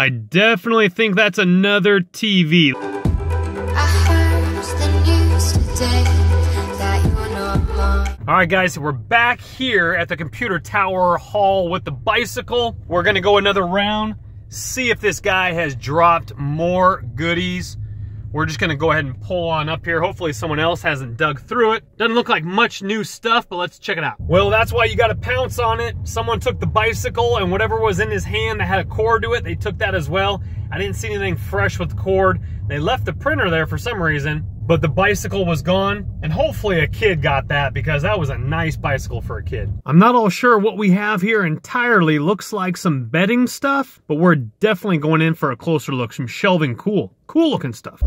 I definitely think that's another TV. I heard the news today that you're not mine. All right, guys, we're back here at the computer tower hall with the bicycle. We're gonna go another round, see if this guy has dropped more goodies. We're just gonna go ahead and pull on up here. Hopefully someone else hasn't dug through it. Doesn't look like much new stuff, but let's check it out. Well, that's why you gotta pounce on it. Someone took the bicycle and whatever was in his hand that had a cord to it, they took that as well. I didn't see anything fresh with the cord. They left the printer there for some reason, but the bicycle was gone, and hopefully a kid got that because that was a nice bicycle for a kid. I'm not all sure what we have here entirely. Looks like some bedding stuff, but we're definitely going in for a closer look. Some shelving, cool looking stuff.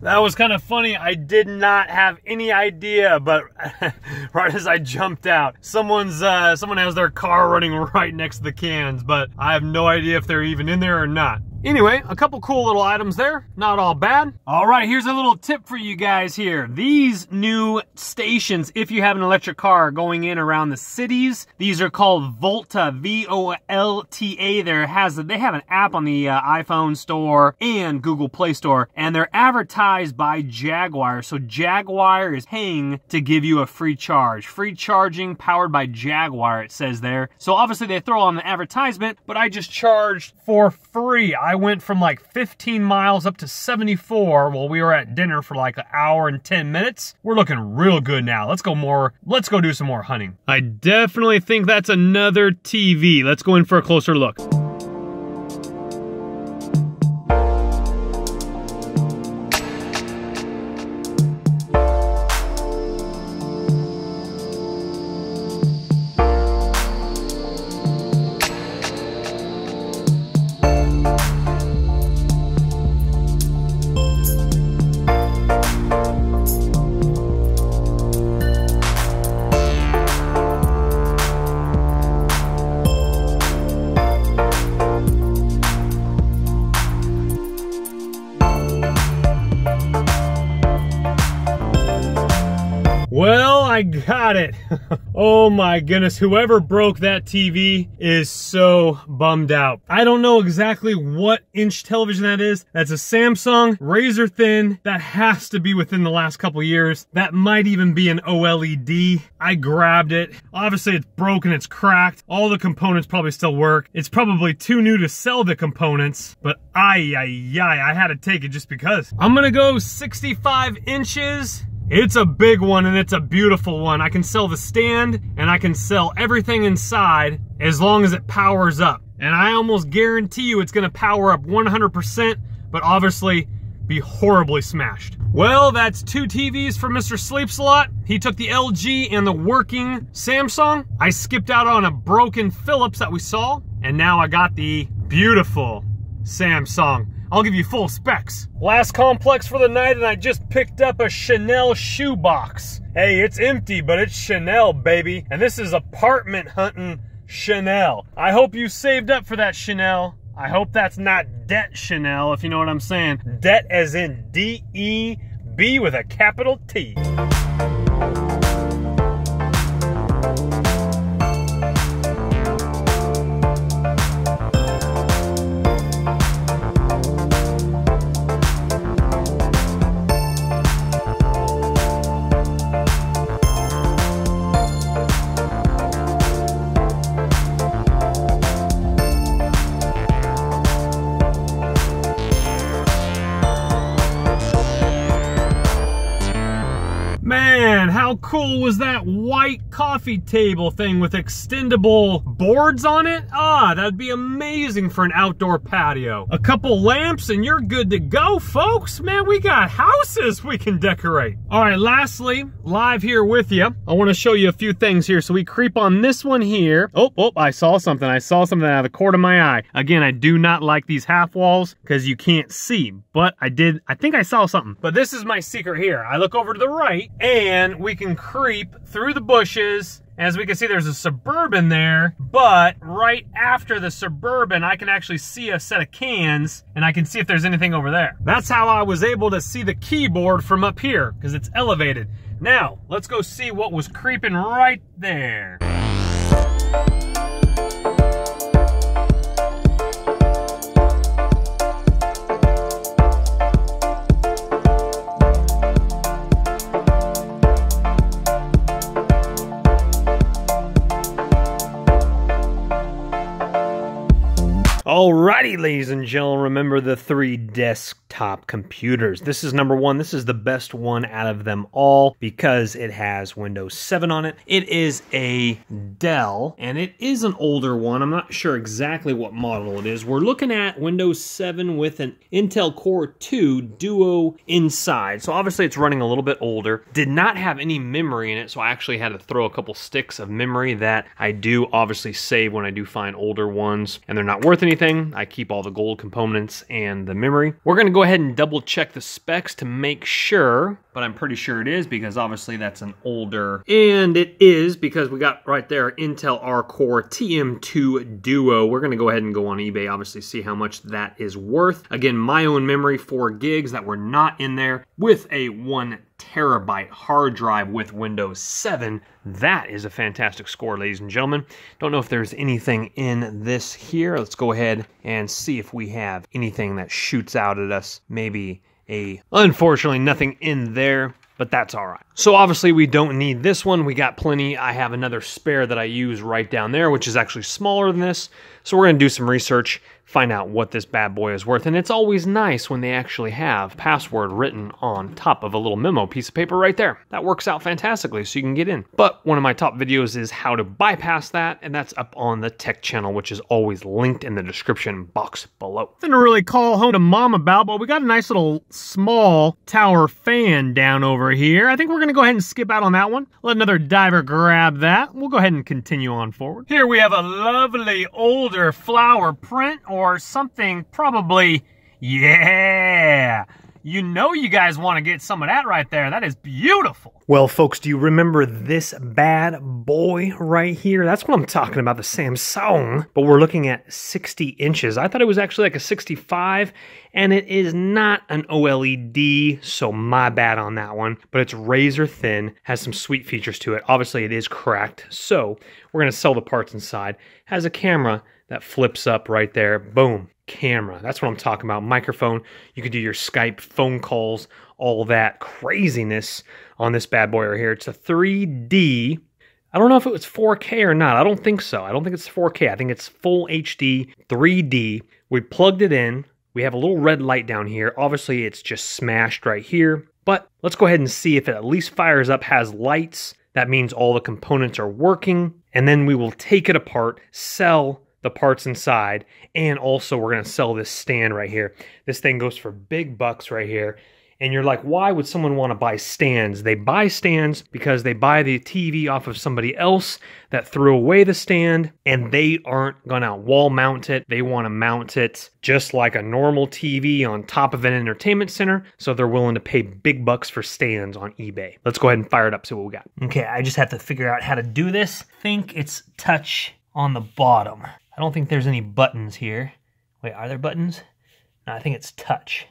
That was kind of funny. I did not have any idea, but right as I jumped out, someone has their car running right next to the cans, but I have no idea if they're even in there or not. Anyway, a couple cool little items there. Not all bad. All right, here's a little tip for you guys here. These new stations, if you have an electric car going in around the cities, these are called Volta, V-O-L-T-A. They have an app on the iPhone store and Google Play Store, and they're advertised by Jaguar. So Jaguar is paying to give you a free charge. Free charging powered by Jaguar, it says there. So obviously they throw on the advertisement, but I just charged for free. I went from like 15 miles up to 74 while we were at dinner for like an hour and 10 minutes. We're looking real good now. Let's go do some more hunting. I definitely think that's another TV. Let's go in for a closer look. Well, I got it. Oh my goodness, whoever broke that TV is so bummed out. I don't know exactly what inch television that is. That's a Samsung, razor thin. That has to be within the last couple years. That might even be an OLED. I grabbed it. Obviously it's broken, it's cracked. All the components probably still work. It's probably too new to sell the components, but I had to take it just because. I'm gonna go 65 inches. It's a big one and it's a beautiful one. I can sell the stand and I can sell everything inside as long as it powers up. And I almost guarantee you it's gonna power up 100%, but obviously be horribly smashed. Well, that's two TVs for Mr. Sleeps a Lot. He took the LG and the working Samsung. I skipped out on a broken Philips that we saw, and now I got the beautiful Samsung. I'll give you full specs. Last complex for the night, and I just picked up a Chanel shoebox. Hey, it's empty, but it's Chanel, baby. And this is apartment hunting Chanel. I hope you saved up for that Chanel. I hope that's not debt Chanel, if you know what I'm saying. Debt as in D-E-B with a capital T. Man, how cool was that white coffee table thing with extendable boards on it? Ah, that'd be amazing for an outdoor patio. A couple lamps and you're good to go, folks. Man, we got houses we can decorate. All right, lastly, live here with you, I want to show you a few things here. So we creep on this one here. Oh, I saw something. I saw something out of the corner of my eye. Again, I do not like these half walls because you can't see, but I think I saw something. But this is my secret here. I look over to the right and we can creep through the bushes As we can see, there's a Suburban there, but right after the Suburban, I can actually see a set of cans, and I can see if there's anything over there. That's how I was able to see the keyboard from up here, because it's elevated. Now, let's go see what was creeping right there. Alrighty, ladies and gentlemen, remember the 3 desktop computers. This is number 1. This is the best one out of them all because it has Windows 7 on it. It is a Dell, and it is an older one. I'm not sure exactly what model it is. We're looking at Windows 7 with an Intel Core 2 Duo inside. So obviously it's running a little bit older. Did not have any memory in it, so I actually had to throw a couple sticks of memory that I do obviously save when I do find older ones, and they're not worth anything. I keep all the gold components and the memory. We're going to go ahead and double check the specs to make sure, but I'm pretty sure it is because obviously that's an older, and it is because we got right there Intel R-Core TM2 Duo. We're going to go ahead and go on eBay, obviously see how much that is worth. Again, my own memory, 4 gigs that were not in there with a 1 terabyte hard drive with Windows 7. That is a fantastic score, ladies and gentlemen. Don't know if there's anything in this here. Let's go ahead and see if we have anything that shoots out at us. Maybe unfortunately nothing in there, but that's all right. So obviously we don't need this one. We got plenty. I have another spare that I use right down there, which is actually smaller than this. So we're gonna do some research, find out what this bad boy is worth. And it's always nice when they actually have password written on top of a little memo piece of paper right there. That works out fantastically so you can get in. But one of my top videos is how to bypass that, and that's up on the tech channel, which is always linked in the description box below. Didn't really call home to mom about, but we got a nice little small tower fan down over here. I think we're gonna go ahead and skip out on that one. Let another diver grab that. We'll go ahead and continue on forward. Here we have a lovely older flower print or something, probably, yeah. You know you guys want to get some of that right there. That is beautiful. Well, folks, do you remember this bad boy right here? That's what I'm talking about, the Samsung. But we're looking at 60 inches. I thought it was actually like a 65, and it is not an OLED, so my bad on that one. But it's razor thin, has some sweet features to it. Obviously, it is cracked, so we're going to sell the parts inside. Has a camera that flips up right there. Boom. Camera. That's what I'm talking about. Microphone. You could do your Skype phone calls, all that craziness on this bad boy right here. It's a 3D. I don't know if it was 4K or not. I don't think so. I don't think it's 4K. I think it's full HD 3D. We plugged it in. We have a little red light down here. Obviously, it's just smashed right here. But let's go ahead and see if it at least fires up, has lights. That means all the components are working. And then we will take it apart, sell the parts inside, and also we're going to sell this stand right here. This thing goes for big bucks right here. And you're like, why would someone want to buy stands? They buy stands because they buy the TV off of somebody else that threw away the stand, and they aren't going to wall mount it. They want to mount it just like a normal TV on top of an entertainment center, so they're willing to pay big bucks for stands on eBay. Let's go ahead and fire it up, see what we got. Okay, I just have to figure out how to do this. I think it's touch on the bottom. I don't think there's any buttons here. Wait, are there buttons? No, I think it's touch.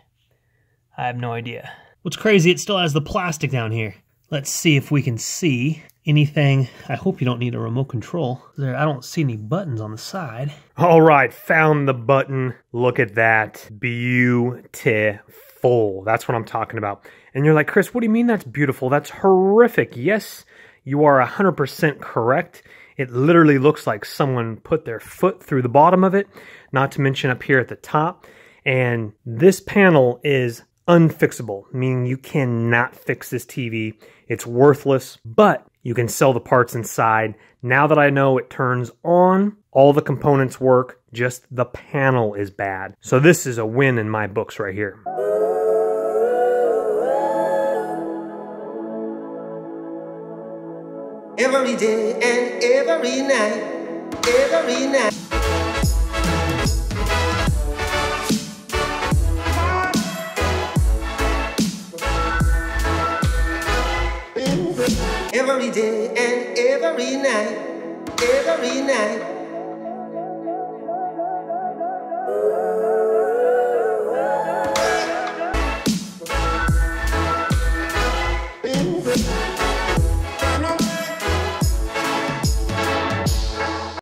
I have no idea. What's crazy, it still has the plastic down here. Let's see if we can see anything. I hope you don't need a remote control. I don't see any buttons on the side. All right, found the button. Look at that. Beautiful. That's what I'm talking about. And you're like, Chris, what do you mean that's beautiful? That's horrific. Yes, you are 100% correct. It literally looks like someone put their foot through the bottom of it, not to mention up here at the top. And this panel is unfixable, meaning you cannot fix this TV. It's worthless, but you can sell the parts inside. Now that I know it turns on, all the components work, just the panel is bad. So this is a win in my books right here. Every day and every night, every night. every day and every night, every night. Benberg.